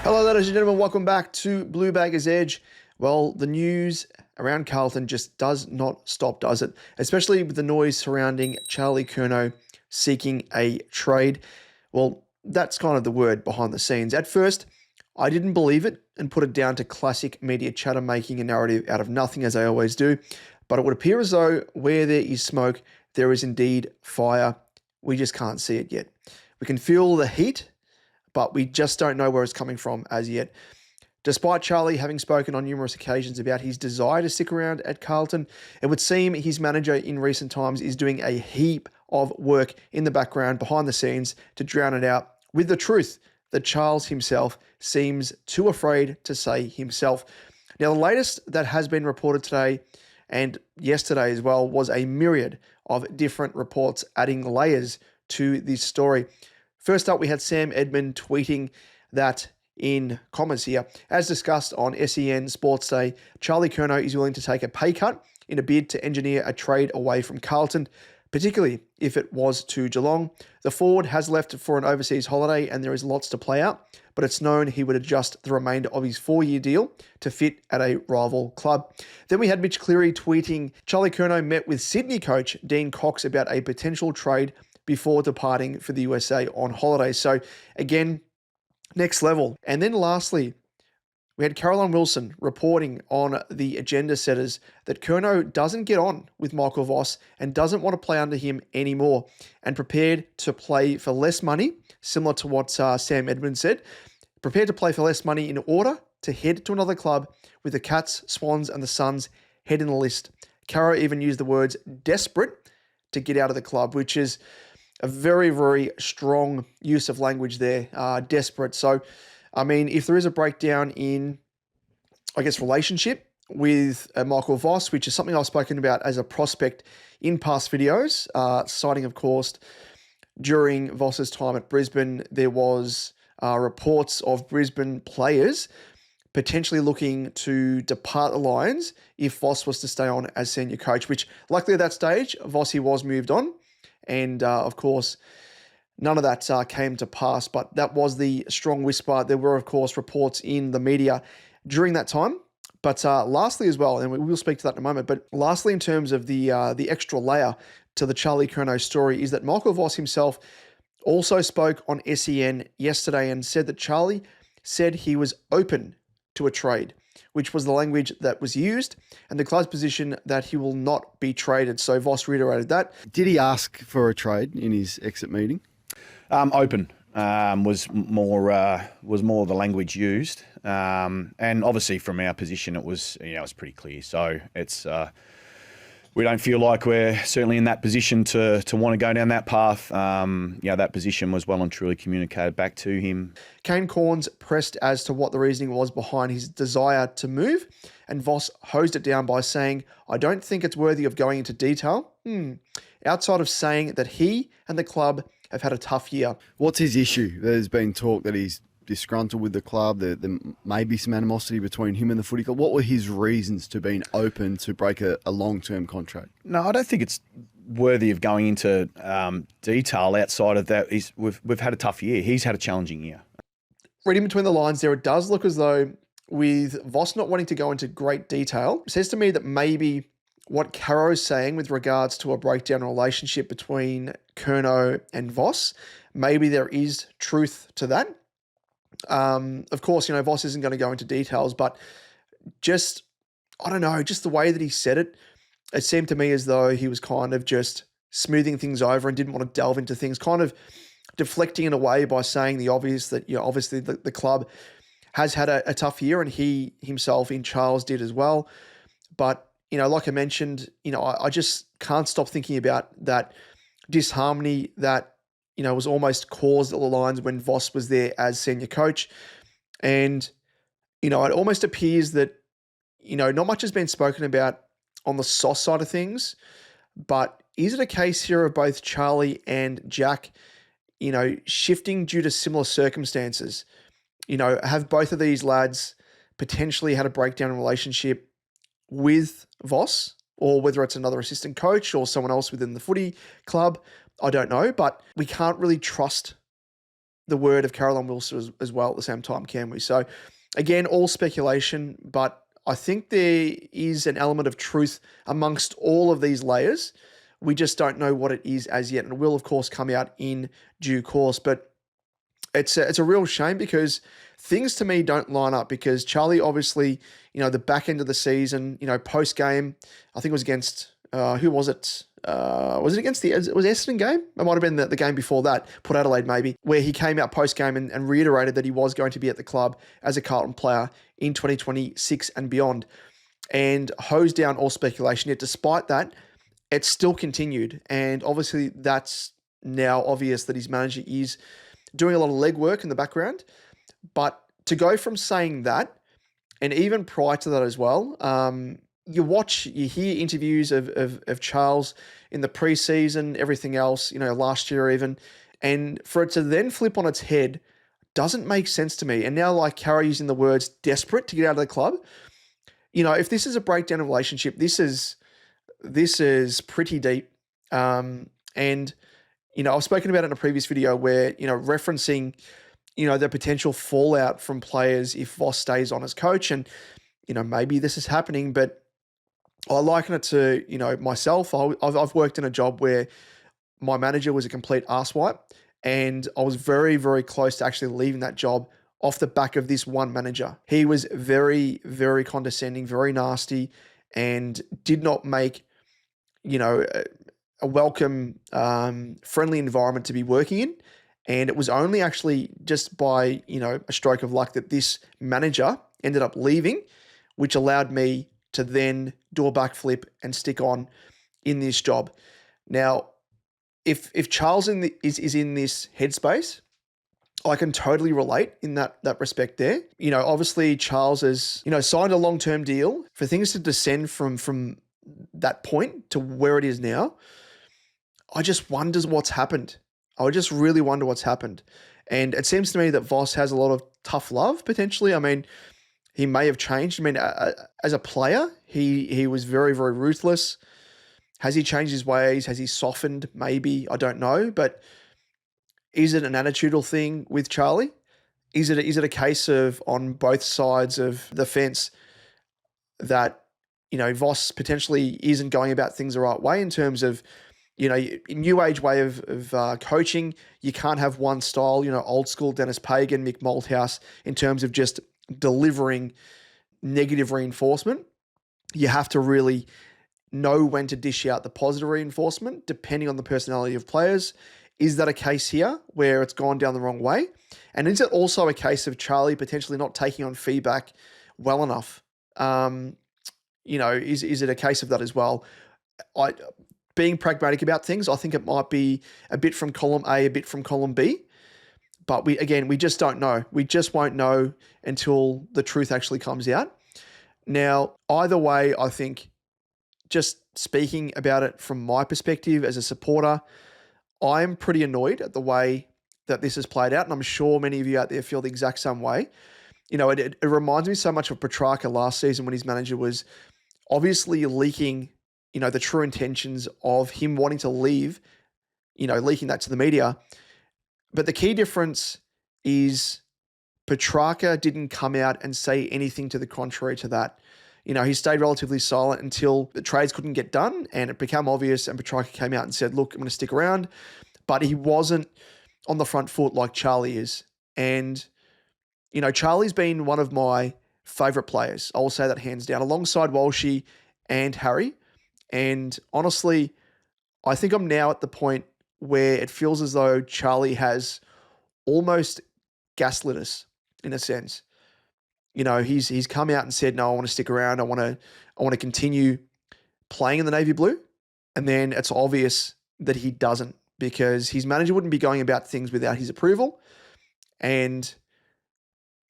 Hello, ladies and gentlemen. Welcome back to Bluebaggers Edge. Well, the news around Carlton just does not stop, does it? Especially with the noise surrounding Charlie Curnow seeking a trade. Well, that's kind of the word behind the scenes. At first, I didn't believe it and put it down to classic media chatter making a narrative out of nothing, as I always do. But it would appear as though where there is smoke, there is indeed fire. We just can't see it yet. We can feel the heat, but we just don't know where it's coming from as yet. Despite Charlie having spoken on numerous occasions about his desire to stick around at Carlton, it would seem his manager in recent times is doing a heap of work in the background, behind the scenes, to drown it out with the truth that Charles himself seems too afraid to say himself. Now, the latest that has been reported today and yesterday as well was a myriad of different reports adding layers to this story. First up, we had Sam Edmund tweeting that in comments here, as discussed on SEN Sports Day, Charlie Curnow is willing to take a pay cut in a bid to engineer a trade away from Carlton, particularly if it was to Geelong. The forward has left for an overseas holiday and there is lots to play out, but it's known he would adjust the remainder of his 4-year deal to fit at a rival club. Then we had Mitch Cleary tweeting, Charlie Curnow met with Sydney coach Dean Cox about a potential trade before departing for the USA on holiday. So again, next level. And then lastly, we had Caroline Wilson reporting on the agenda setters that Curnow doesn't get on with Michael Voss and doesn't want to play under him anymore, and prepared to play for less money, similar to what Sam Edmund said, prepared to play for less money in order to head to another club with the Cats, Swans and the Suns head in the list. Caro even used the words desperate to get out of the club, which is a very, very strong use of language there, desperate. So, I mean, if there is a breakdown in, I guess, relationship with Michael Voss, which is something I've spoken about as a prospect in past videos, citing, of course, during Voss's time at Brisbane, there was reports of Brisbane players potentially looking to depart the Lions if Voss was to stay on as senior coach, which luckily at that stage, Vossi was moved on. And, of course, none of that came to pass, but that was the strong whisper. There were, of course, reports in the media during that time. But lastly as well, and we will speak to that in a moment, but lastly in terms of the extra layer to the Charlie Curnow story is that Michael Voss himself also spoke on SEN yesterday and said that Charlie said he was open to a trade, which was the language that was used, and the club's position that he will not be traded. So Voss reiterated that. Did he ask for a trade in his exit meeting? Open was more the language used, and obviously from our position it was it's pretty clear. So it's we don't feel like we're certainly in that position to want to go down that path. That position was well and truly communicated back to him. Kane Cornes pressed as to what the reasoning was behind his desire to move, and Voss hosed it down by saying, I don't think it's worthy of going into detail. Outside of saying that he and the club have had a tough year. What's his issue? There's been talk that he's disgruntled with the club. There may be some animosity between him and the footy club. What were his reasons to being open to break a long-term contract? No, I don't think it's worthy of going into detail outside of that. We've had a tough year. He's had a challenging year. Reading between the lines there, it does look as though with Voss not wanting to go into great detail, it says to me that maybe what Caro's saying with regards to a breakdown relationship between Curnow and Voss, maybe there is truth to that. Of course, Voss isn't going to go into details, but just the way that he said it, it seemed to me as though he was kind of just smoothing things over and didn't want to delve into things, kind of deflecting in a way by saying the obvious that, obviously the club has had a tough year, and he himself in Charles did as well. But, like I mentioned, I just can't stop thinking about that disharmony that was almost caused at the Lions when Voss was there as senior coach. And, it almost appears that, not much has been spoken about on the sauce side of things, but is it a case here of both Charlie and Jack, shifting due to similar circumstances? Have both of these lads potentially had a breakdown in relationship with Voss, or whether it's another assistant coach or someone else within the footy club? I don't know, but we can't really trust the word of Caroline Wilson as well at the same time, can we? So again, all speculation, but I think there is an element of truth amongst all of these layers. We just don't know what it is as yet, and it will, of course, come out in due course. But it's a real shame because things to me don't line up because Charlie, obviously, the back end of the season, post game, I think it was against, who was it? Was it against was Essendon game? It might have been the game before that, Port Adelaide maybe, where he came out post game and reiterated that he was going to be at the club as a Carlton player in 2026 and beyond, and hosed down all speculation. Yet despite that, it still continued. And obviously that's now obvious that his manager is doing a lot of legwork in the background. But to go from saying that, and even prior to that as well, you hear interviews of Charles in the preseason, everything else, last year even, and for it to then flip on its head doesn't make sense to me. And now, like Carrie using the words desperate to get out of the club, if this is a breakdown of relationship, this is pretty deep. And, I've spoken about it in a previous video where, referencing, the potential fallout from players if Voss stays on as coach. And, maybe this is happening, but I liken it to, myself. I've worked in a job where my manager was a complete arsewipe, and I was very, very close to actually leaving that job off the back of this one manager. He was very, very condescending, very nasty, and did not make, a welcome, friendly environment to be working in. And it was only actually just by, a stroke of luck that this manager ended up leaving, which allowed me to then do a backflip and stick on in this job. Now, if Charles is in this headspace, I can totally relate in that respect there. Obviously Charles has, signed a long-term deal. For things to descend from that point to where it is now, I just wonder what's happened. I just really wonder what's happened. And it seems to me that Voss has a lot of tough love, potentially. I mean, he may have changed. I mean, as a player, he was very, very ruthless. Has he changed his ways? Has he softened? Maybe. I don't know. But is it an attitudinal thing with Charlie? Is it a case of, on both sides of the fence, that, Voss potentially isn't going about things the right way in terms of, new age way of coaching? You can't have one style, old school Dennis Pagan, Mick Malthouse, in terms of just delivering negative reinforcement. You have to really know when to dish out the positive reinforcement depending on the personality of players. Is that a case here where it's gone down the wrong way? And is it also a case of Charlie potentially not taking on feedback well enough? Is it a case of that as well? Being pragmatic about things, I think it might be a bit from column A, a bit from column B. But we just don't know. We just won't know until the truth actually comes out. Now, either way, I think, just speaking about it from my perspective as a supporter, I'm pretty annoyed at the way that this has played out. And I'm sure many of you out there feel the exact same way. It reminds me so much of Petrarca last season when his manager was obviously leaking, the true intentions of him wanting to leave, leaking that to the media. But the key difference is Petrarca didn't come out and say anything to the contrary to that. He stayed relatively silent until the trades couldn't get done and it became obvious, and Petrarca came out and said, look, I'm going to stick around. But he wasn't on the front foot like Charlie is. And, Charlie's been one of my favourite players. I will say that hands down, alongside Walshy and Harry. And honestly, I think I'm now at the point where it feels as though Charlie has almost gaslit us in a sense. He's come out and said, no, I want to stick around. I want to continue playing in the navy blue. And then it's obvious that he doesn't, because his manager wouldn't be going about things without his approval. And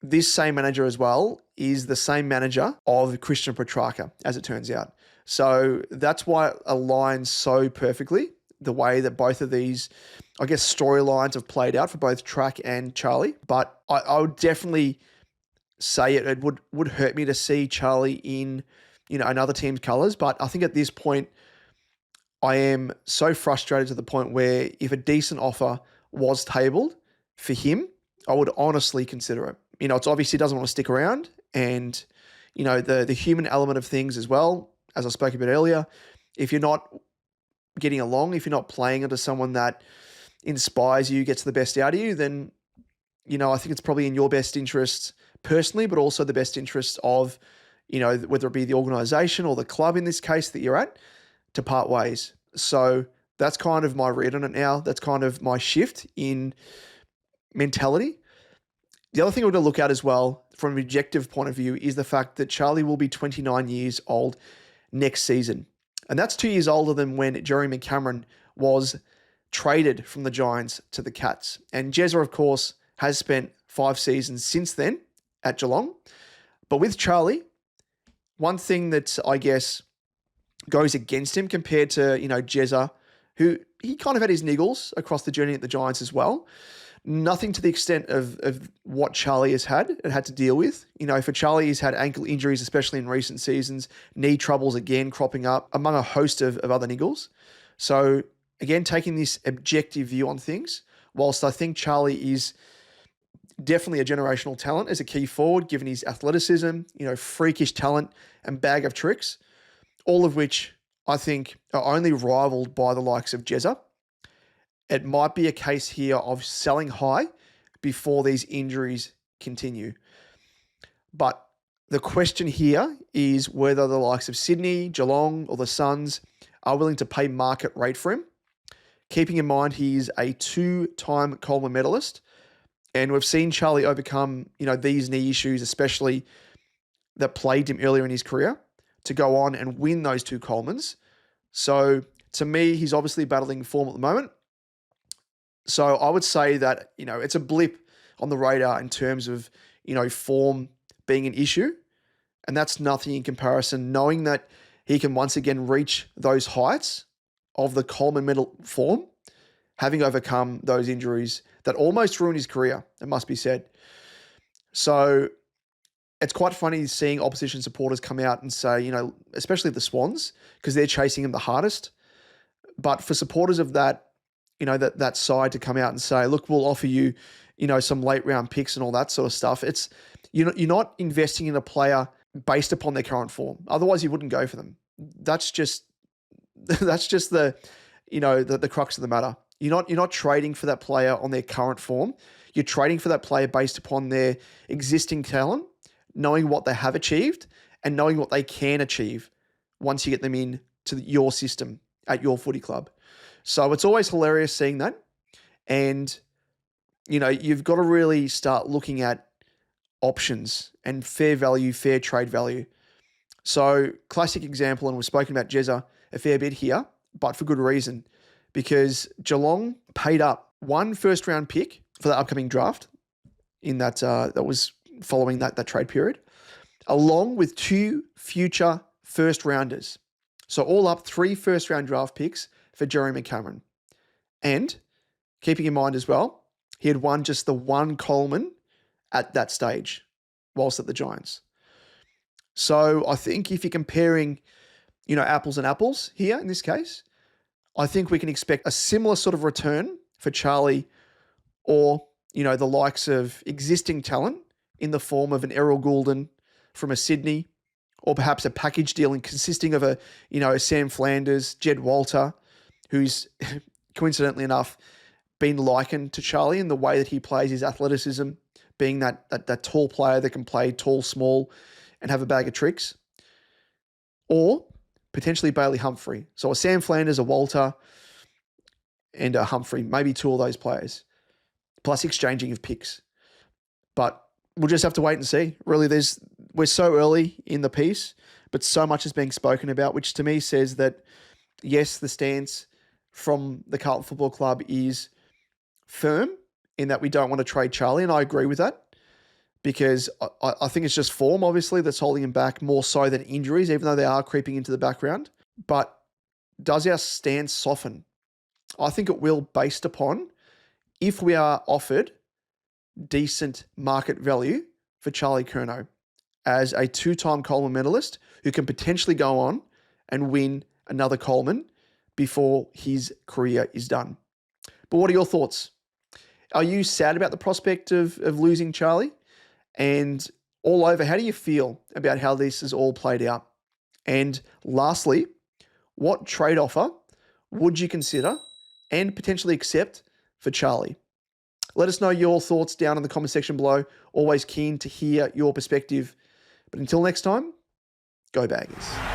this same manager as well is the same manager of Christian Petrarca, as it turns out. So that's why it aligns so perfectly, the way that both of these, I guess, storylines have played out for both Track and Charlie. But I would definitely say it would hurt me to see Charlie in, another team's colours. But I think at this point, I am so frustrated to the point where if a decent offer was tabled for him, I would honestly consider it. It's obviously doesn't want to stick around, and the human element of things as well, as I spoke a bit earlier. If you're not getting along, if you're not playing under someone that inspires you, gets the best out of you, then I think it's probably in your best interest personally, but also the best interest of whether it be the organization or the club in this case that you're at, to part ways. So that's kind of my read on it now. That's kind of my shift in mentality. The other thing we're going to look at as well from an objective point of view is the fact that Charlie will be 29 years old next season. And that's 2 years older than when Jeremy Cameron was traded from the Giants to the Cats. And Jezza, of course, has spent 5 seasons since then at Geelong. But with Charlie, one thing that I guess goes against him compared to, Jezza, who he kind of had his niggles across the journey at the Giants as well. Nothing to the extent of what Charlie has had to deal with. For Charlie, he's had ankle injuries, especially in recent seasons, knee troubles again cropping up, among a host of other niggles. So again, taking this objective view on things, whilst I think Charlie is definitely a generational talent as a key forward, given his athleticism, freakish talent and bag of tricks, all of which I think are only rivaled by the likes of Jezza. It might be a case here of selling high before these injuries continue. But the question here is whether the likes of Sydney, Geelong, or the Suns are willing to pay market rate for him. Keeping in mind he's a 2-time Coleman medalist, and we've seen Charlie overcome, these knee issues, especially that plagued him earlier in his career, to go on and win those 2 Colemans. So to me, he's obviously battling form at the moment. So I would say that, it's a blip on the radar in terms of, form being an issue. And that's nothing in comparison, knowing that he can once again reach those heights of the Coleman medal form, having overcome those injuries that almost ruined his career, it must be said. So it's quite funny seeing opposition supporters come out and say, especially the Swans, because they're chasing him the hardest. But for supporters of that, that side to come out and say, look, we'll offer you, some late round picks and all that sort of stuff. It's, you're not investing in a player based upon their current form. Otherwise you wouldn't go for them. That's just the crux of the matter. You're not trading for that player on their current form. You're trading for that player based upon their existing talent, knowing what they have achieved and knowing what they can achieve once you get them in to your system at your footy club. So it's always hilarious seeing that. And, you've got to really start looking at options and fair value, fair trade value. So classic example, and we've spoken about Jezza a fair bit here, but for good reason, because Geelong paid up 1 first-round pick for the upcoming draft in that was following that trade period, along with 2 future first-rounders. So all up 3 first-round draft picks for Jeremy Cameron. And keeping in mind as well, he had won just the 1 Coleman at that stage whilst at the Giants. So I think if you're comparing, apples and apples here in this case, I think we can expect a similar sort of return for Charlie or, the likes of existing talent in the form of an Errol Goulden from a Sydney, or perhaps a package deal consisting of a Sam Flanders, Jed Walter, who's coincidentally enough been likened to Charlie in the way that he plays, his athleticism, being that tall player that can play tall, small, and have a bag of tricks. Or potentially Bailey Humphrey. So a Sam Flanders, a Walter, and a Humphrey, maybe 2 of those players, plus exchanging of picks. But we'll just have to wait and see. Really, we're so early in the piece, but so much is being spoken about, which to me says that, yes, the stance from the Carlton Football Club is firm in that we don't want to trade Charlie, and I agree with that because I think it's just form, obviously, that's holding him back more so than injuries, even though they are creeping into the background. But does our stance soften? I think it will, based upon if we are offered decent market value for Charlie Curnow as a 2-time Coleman medalist who can potentially go on and win another Coleman before his career is done. But what are your thoughts? Are you sad about the prospect of losing Charlie? And all over, how do you feel about how this has all played out? And lastly, what trade offer would you consider and potentially accept for Charlie? Let us know your thoughts down in the comment section below. Always keen to hear your perspective. But until next time, go Baggers.